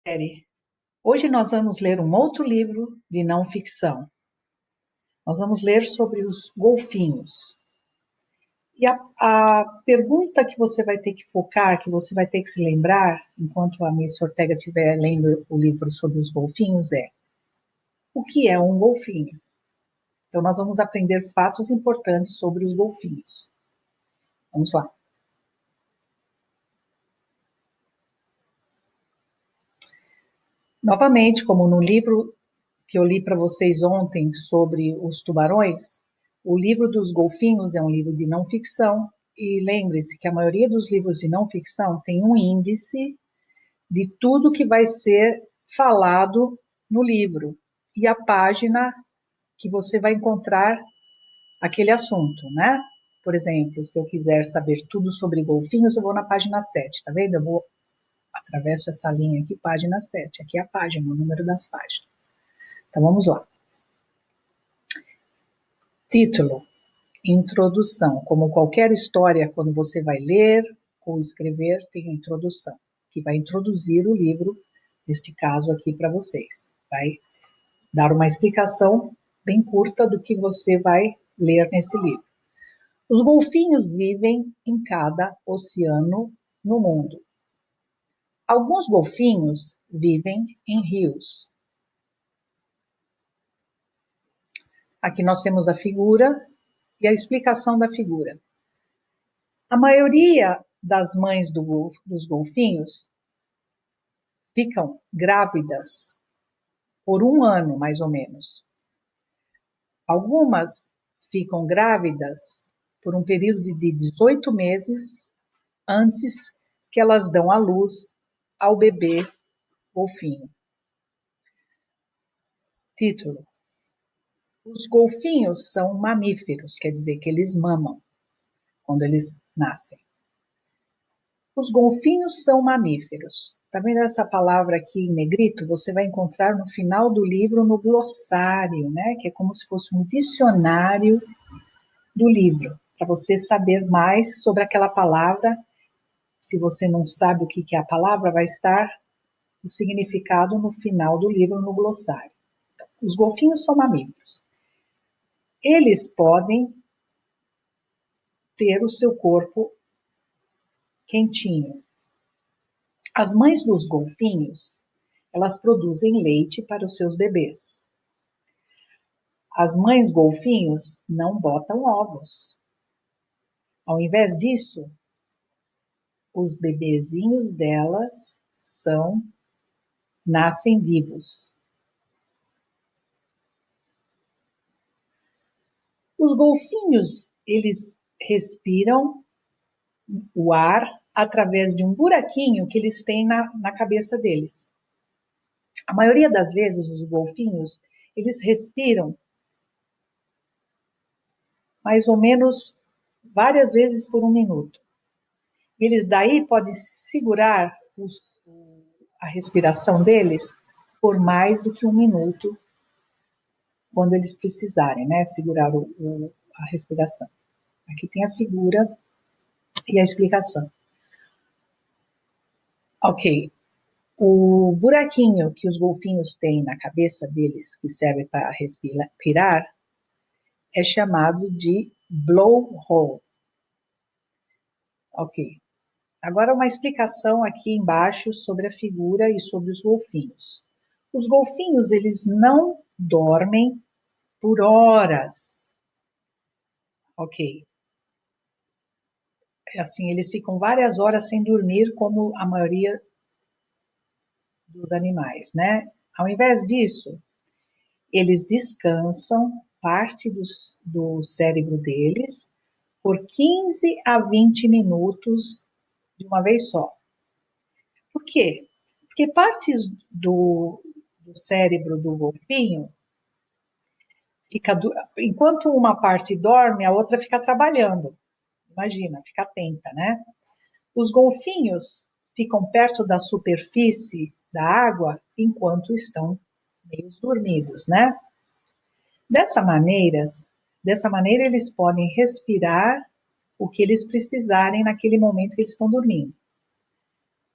Série. Hoje nós vamos ler um outro livro de não ficção. Nós vamos ler sobre os golfinhos. E a pergunta que você vai ter que focar, que você vai ter que se lembrar, enquanto a Miss Ortega estiver lendo o livro sobre os golfinhos, é: o que é um golfinho? Então, nós vamos aprender fatos importantes sobre os golfinhos. Vamos lá. Novamente, como no livro que eu li para vocês ontem sobre os tubarões, o livro dos golfinhos é um livro de não ficção, e lembre-se que a maioria dos livros de não ficção tem um índice de tudo que vai ser falado no livro e a página que você vai encontrar aquele assunto, né? Por exemplo, se eu quiser saber tudo sobre golfinhos, eu vou na página 7, tá vendo? Eu vou atravesso essa linha aqui, página 7. Aqui é a página, o número das páginas. Então vamos lá. Título: Introdução. Como qualquer história, quando você vai ler ou escrever, tem a introdução, que vai introduzir o livro, neste caso aqui para vocês. Vai dar uma explicação bem curta do que você vai ler nesse livro. Os golfinhos vivem em cada oceano no mundo. Alguns golfinhos vivem em rios. Aqui nós temos a figura e a explicação da figura. A maioria das mães dos golfinhos ficam grávidas por um ano, mais ou menos. Algumas ficam grávidas por um período de 18 meses antes que elas dão à luz ao bebê golfinho. Título: Os golfinhos são mamíferos, quer dizer que eles mamam quando eles nascem. Os golfinhos são mamíferos. Tá vendo essa palavra aqui em negrito? Você vai encontrar no final do livro, no glossário, né? Que é como se fosse um dicionário do livro, para você saber mais sobre aquela palavra. Se você não sabe o que é a palavra, vai estar o significado no final do livro, no glossário. Então, os golfinhos são mamíferos. Eles podem ter o seu corpo quentinho. As mães dos golfinhos, elas produzem leite para os seus bebês. As mães golfinhos não botam ovos. Ao invés disso, os bebezinhos delas nascem vivos. Os golfinhos, eles respiram o ar através de um buraquinho que eles têm na cabeça deles. A maioria das vezes, os golfinhos, eles respiram mais ou menos várias vezes por um minuto. Eles daí podem segurar a respiração deles por mais do que um minuto, quando eles precisarem, né, segurar a respiração. Aqui tem a figura e a explicação. Ok, o buraquinho que os golfinhos têm na cabeça deles, que serve para respirar, é chamado de blowhole. Ok, agora uma explicação aqui embaixo sobre a figura e sobre os golfinhos. Os golfinhos, eles não dormem por horas. Ok. Assim, eles ficam várias horas sem dormir, como a maioria dos animais, né? Ao invés disso, eles descansam parte do cérebro deles por 15 a 20 minutos de uma vez só. Por quê? Porque partes do cérebro do golfinho enquanto uma parte dorme, a outra fica trabalhando. Imagina, fica atenta, né? Os golfinhos ficam perto da superfície da água enquanto estão meio dormidos, né? Dessa maneira eles podem respirar o que eles precisarem naquele momento que eles estão dormindo.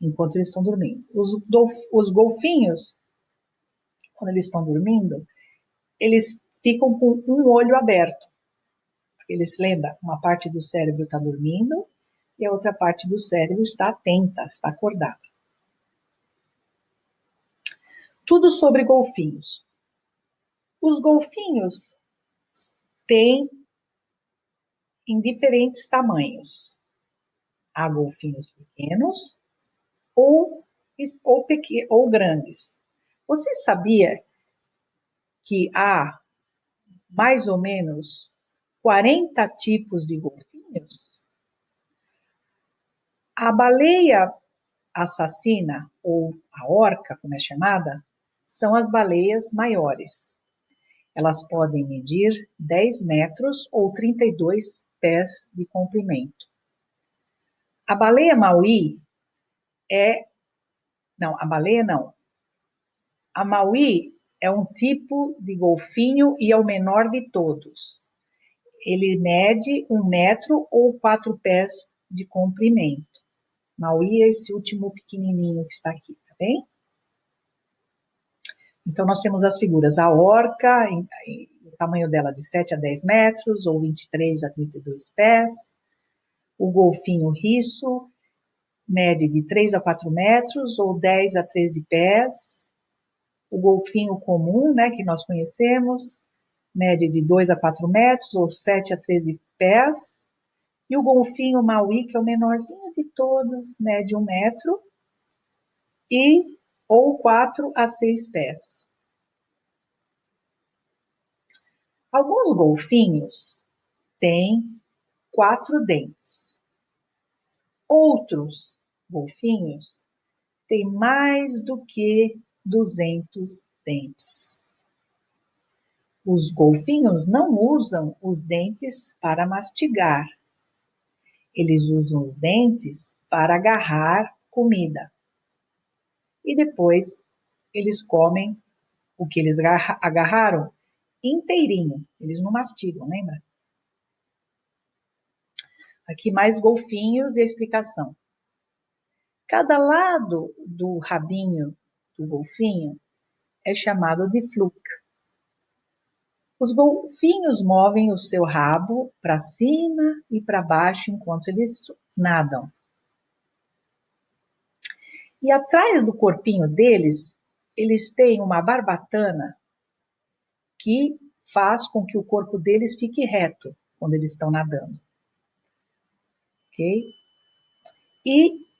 enquanto eles estão dormindo. Os golfinhos, quando eles estão dormindo, eles ficam com um olho aberto. Eles lembram, uma parte do cérebro está dormindo e a outra parte do cérebro está atenta, está acordada. Tudo sobre golfinhos. Os golfinhos têm em diferentes tamanhos. Há golfinhos pequenos ou grandes. Você sabia que há mais ou menos 40 tipos de golfinhos? A baleia assassina, ou a orca, como é chamada, são as baleias maiores. Elas podem medir 10 metros ou 32 pés de comprimento. A baleia maui a baleia não. A maui é um tipo de golfinho e é o menor de todos. Ele mede 1 metro ou 4 pés de comprimento. Maui é esse último pequenininho que está aqui, tá bem? Então, nós temos as figuras. A orca, o tamanho dela de 7 a 10 metros, ou 23 a 32 pés. O golfinho riço, mede de 3 a 4 metros, ou 10 a 13 pés. O golfinho comum, né, que nós conhecemos, mede de 2 a 4 metros, ou 7 a 13 pés. E o golfinho maui, que é o menorzinho de todos, mede 1 metro, ou 4 a 6 pés. Alguns golfinhos têm 4 dentes. Outros golfinhos têm mais do que 200 dentes. Os golfinhos não usam os dentes para mastigar. Eles usam os dentes para agarrar comida. E depois eles comem o que eles agarraram inteirinho. Eles não mastigam, lembra? Aqui mais golfinhos e a explicação. Cada lado do rabinho do golfinho é chamado de fluke. Os golfinhos movem o seu rabo para cima e para baixo enquanto eles nadam. E atrás do corpinho deles, eles têm uma barbatana que faz com que o corpo deles fique reto quando eles estão nadando. Ok? E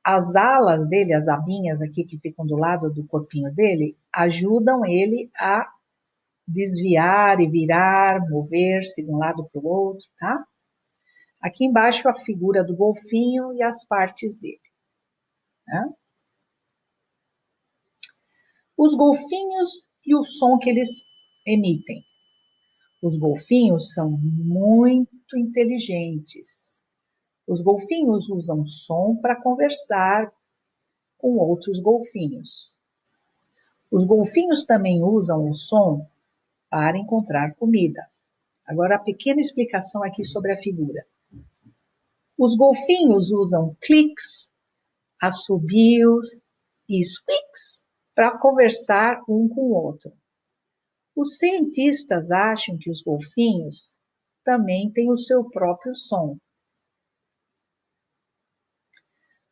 as alas dele, as abinhas aqui que ficam do lado do corpinho dele, ajudam ele a desviar e virar, mover-se de um lado para o outro, tá? Aqui embaixo a figura do golfinho e as partes dele. Né? Os golfinhos e o som que eles emitem. Os golfinhos são muito inteligentes. Os golfinhos usam som para conversar com outros golfinhos. Os golfinhos também usam o som para encontrar comida. Agora, a pequena explicação aqui sobre a figura. Os golfinhos usam cliques, assobios e squeaks para conversar um com o outro. Os cientistas acham que os golfinhos também têm o seu próprio som.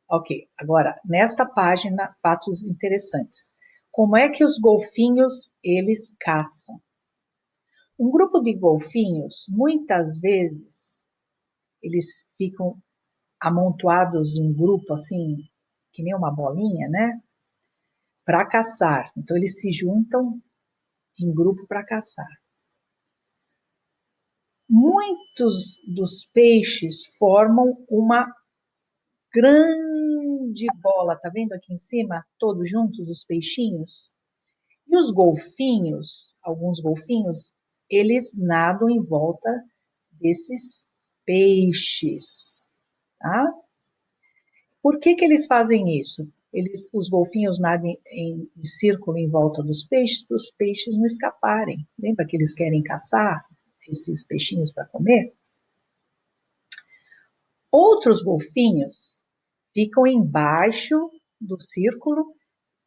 Ok, agora, nesta página, fatos interessantes. Como é que os golfinhos, eles caçam? Um grupo de golfinhos, muitas vezes, eles ficam amontoados em grupo, assim, que nem uma bolinha, né? Para caçar. Então, eles se juntam em grupo para caçar. Muitos dos peixes formam uma grande bola, tá vendo aqui em cima? Todos juntos, os peixinhos. E os golfinhos, alguns golfinhos, eles nadam em volta desses peixes, tá? Por que eles fazem isso? Os golfinhos nadam em círculo em volta dos peixes, para os peixes não escaparem. Lembra que eles querem caçar esses peixinhos para comer? Outros golfinhos ficam embaixo do círculo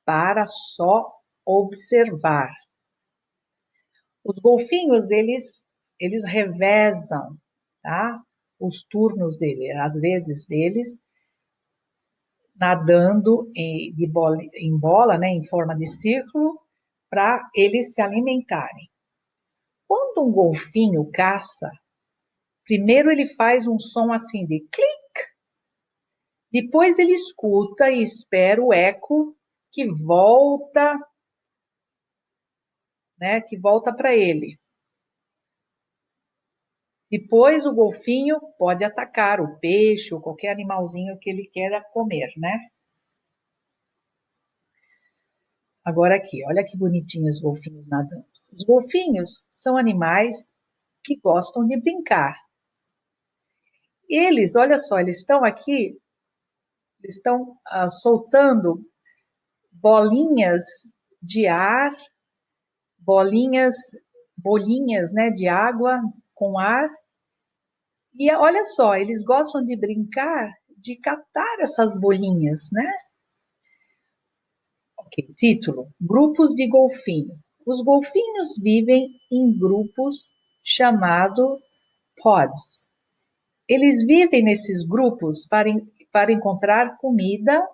para só observar. Os golfinhos, eles revezam, tá? Os turnos dele, às vezes deles, nadando em bola, né, em forma de círculo, para eles se alimentarem. Quando um golfinho caça, primeiro ele faz um som assim de clique, depois ele escuta e espera o eco que volta, né, que volta para ele. Depois o golfinho pode atacar o peixe ou qualquer animalzinho que ele queira comer, né? Agora aqui, olha que bonitinhos os golfinhos nadando. Os golfinhos são animais que gostam de brincar. Eles, olha só, eles estão aqui, eles estão soltando bolinhas de ar, bolinhas, né, de água com ar. E olha só, eles gostam de brincar, de catar essas bolinhas, né? Ok, título: Grupos de golfinho. Os golfinhos vivem em grupos chamados pods. Eles vivem nesses grupos para encontrar comida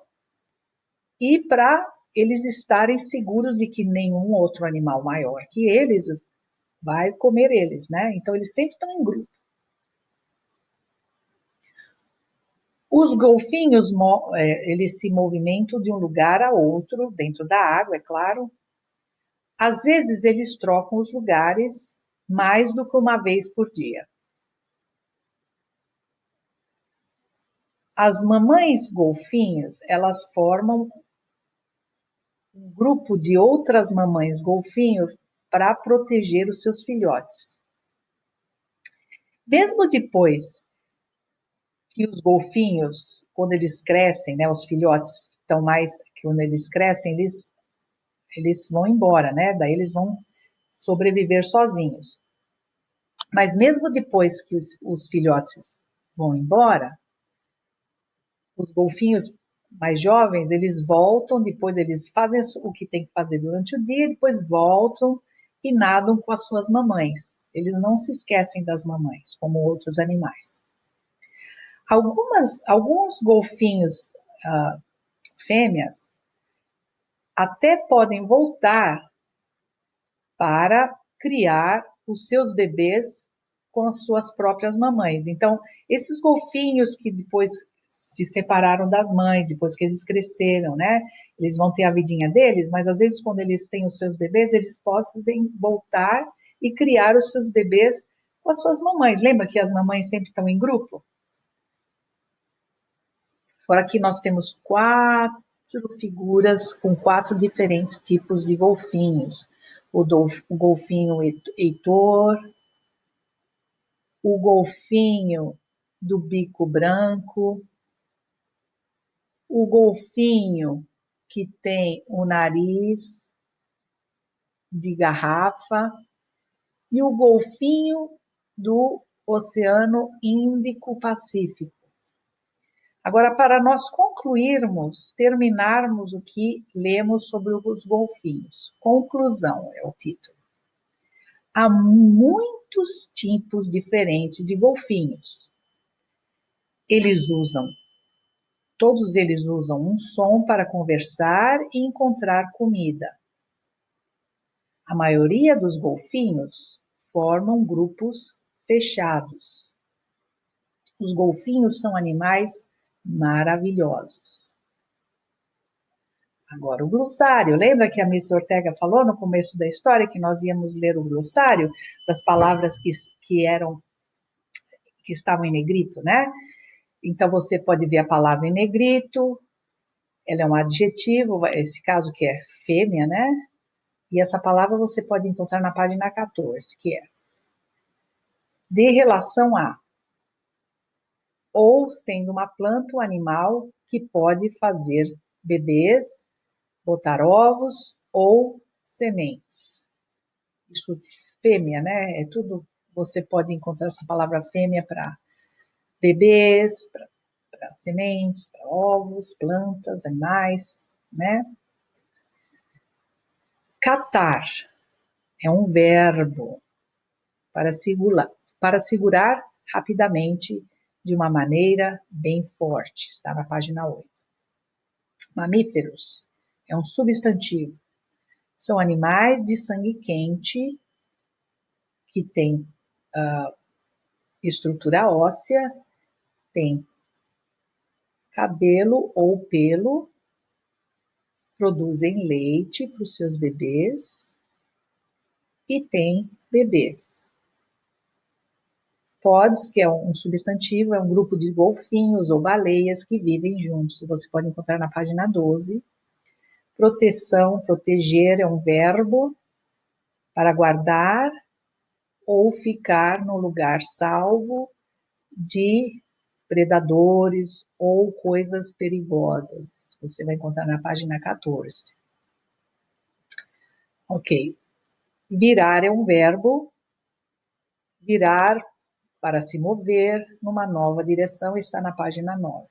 e para eles estarem seguros de que nenhum outro animal maior que eles vai comer eles, né? Então eles sempre estão em grupo. Os golfinhos, eles se movimentam de um lugar a outro, dentro da água, é claro. Às vezes eles trocam os lugares mais do que uma vez por dia. As mamães golfinhos, elas formam um grupo de outras mamães golfinhos para proteger os seus filhotes. Mesmo depois que os golfinhos, quando eles crescem, né, os filhotes estão mais, que quando eles crescem, eles vão embora, né? Daí eles vão sobreviver sozinhos. Mas mesmo depois que os filhotes vão embora, os golfinhos mais jovens, eles voltam, depois eles fazem o que tem que fazer durante o dia, depois voltam e nadam com as suas mamães. Eles não se esquecem das mamães, como outros animais. Alguns golfinhos fêmeas até podem voltar para criar os seus bebês com as suas próprias mamães. Então, esses golfinhos que depois se separaram das mães, depois que eles cresceram, né? Eles vão ter a vidinha deles, mas às vezes quando eles têm os seus bebês, eles podem voltar e criar os seus bebês com as suas mamães. Lembra que as mamães sempre estão em grupo? Agora aqui nós temos 4 figuras com 4 diferentes tipos de golfinhos. O golfinho Heitor, o golfinho do bico branco, o golfinho que tem o nariz de garrafa e o golfinho do Oceano Índico-Pacífico. Agora, para nós concluirmos, terminarmos o que lemos sobre os golfinhos. Conclusão é o título. Há muitos tipos diferentes de golfinhos. Todos eles usam um som para conversar e encontrar comida. A maioria dos golfinhos formam grupos fechados. Os golfinhos são animais maravilhosos. Agora, o glossário. Lembra que a Miss Ortega falou no começo da história que nós íamos ler o glossário das palavras que estavam em negrito, né? Então, você pode ver a palavra em negrito, ela é um adjetivo, esse caso que é fêmea, né? E essa palavra você pode encontrar na página 14, que é de relação a, ou sendo uma planta ou animal que pode fazer bebês, botar ovos ou sementes. Isso fêmea, né? É tudo, você pode encontrar essa palavra fêmea para bebês, para sementes, para ovos, plantas, animais, né? Catar é um verbo para segurar rapidamente de uma maneira bem forte. Está na página 8. Mamíferos é um substantivo. São animais de sangue quente que têm estrutura óssea, têm cabelo ou pelo, produzem leite para os seus bebês e têm bebês. Pods, que é um substantivo, é um grupo de golfinhos ou baleias que vivem juntos. Você pode encontrar na página 12. Proteção, proteger é um verbo para guardar ou ficar no lugar salvo de predadores ou coisas perigosas. Você vai encontrar na página 14. Ok. Virar é um verbo. Virar para se mover numa nova direção está na página 9.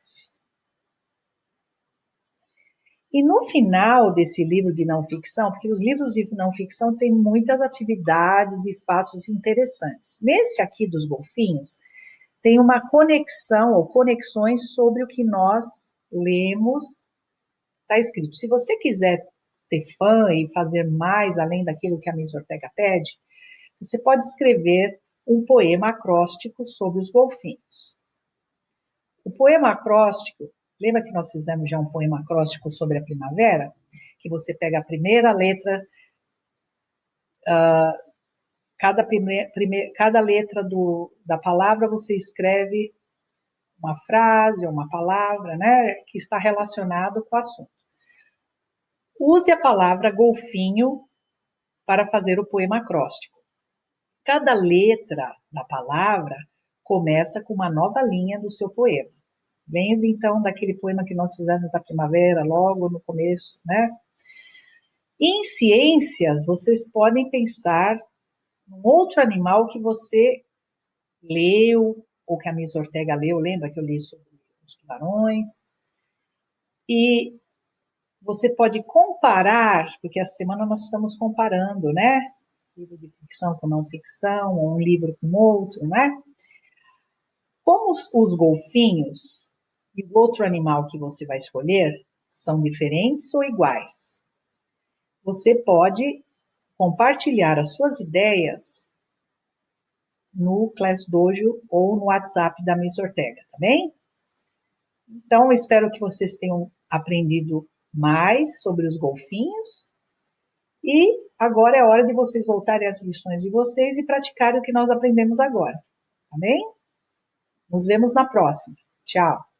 E no final desse livro de não ficção, porque os livros de não ficção têm muitas atividades e fatos interessantes. Nesse aqui dos golfinhos, tem uma conexão ou conexões sobre o que nós lemos, está escrito. Se você quiser ter fã e fazer mais além daquilo que a Miss Ortega pede, você pode escrever um poema acróstico sobre os golfinhos. O poema acróstico, lembra que nós fizemos já um poema acróstico sobre a primavera? Que você pega a primeira letra, cada letra da palavra você escreve uma frase ou uma palavra, né, que está relacionado com o assunto. Use a palavra golfinho para fazer o poema acróstico. Cada letra da palavra começa com uma nova linha do seu poema. Vendo então daquele poema que nós fizemos da primavera, logo no começo, né? Em ciências, vocês podem pensar num outro animal que você leu, ou que a Miss Ortega leu, lembra que eu li sobre os tubarões? E você pode comparar, porque essa semana nós estamos comparando, né? Livro de ficção com não ficção, ou um livro com outro, né? Como os golfinhos e o outro animal que você vai escolher são diferentes ou iguais? Você pode compartilhar as suas ideias no Class Dojo ou no WhatsApp da Miss Ortega, tá bem? Então, espero que vocês tenham aprendido mais sobre os golfinhos e agora é hora de vocês voltarem às lições de vocês e praticarem o que nós aprendemos agora, tá bem? Nos vemos na próxima. Tchau!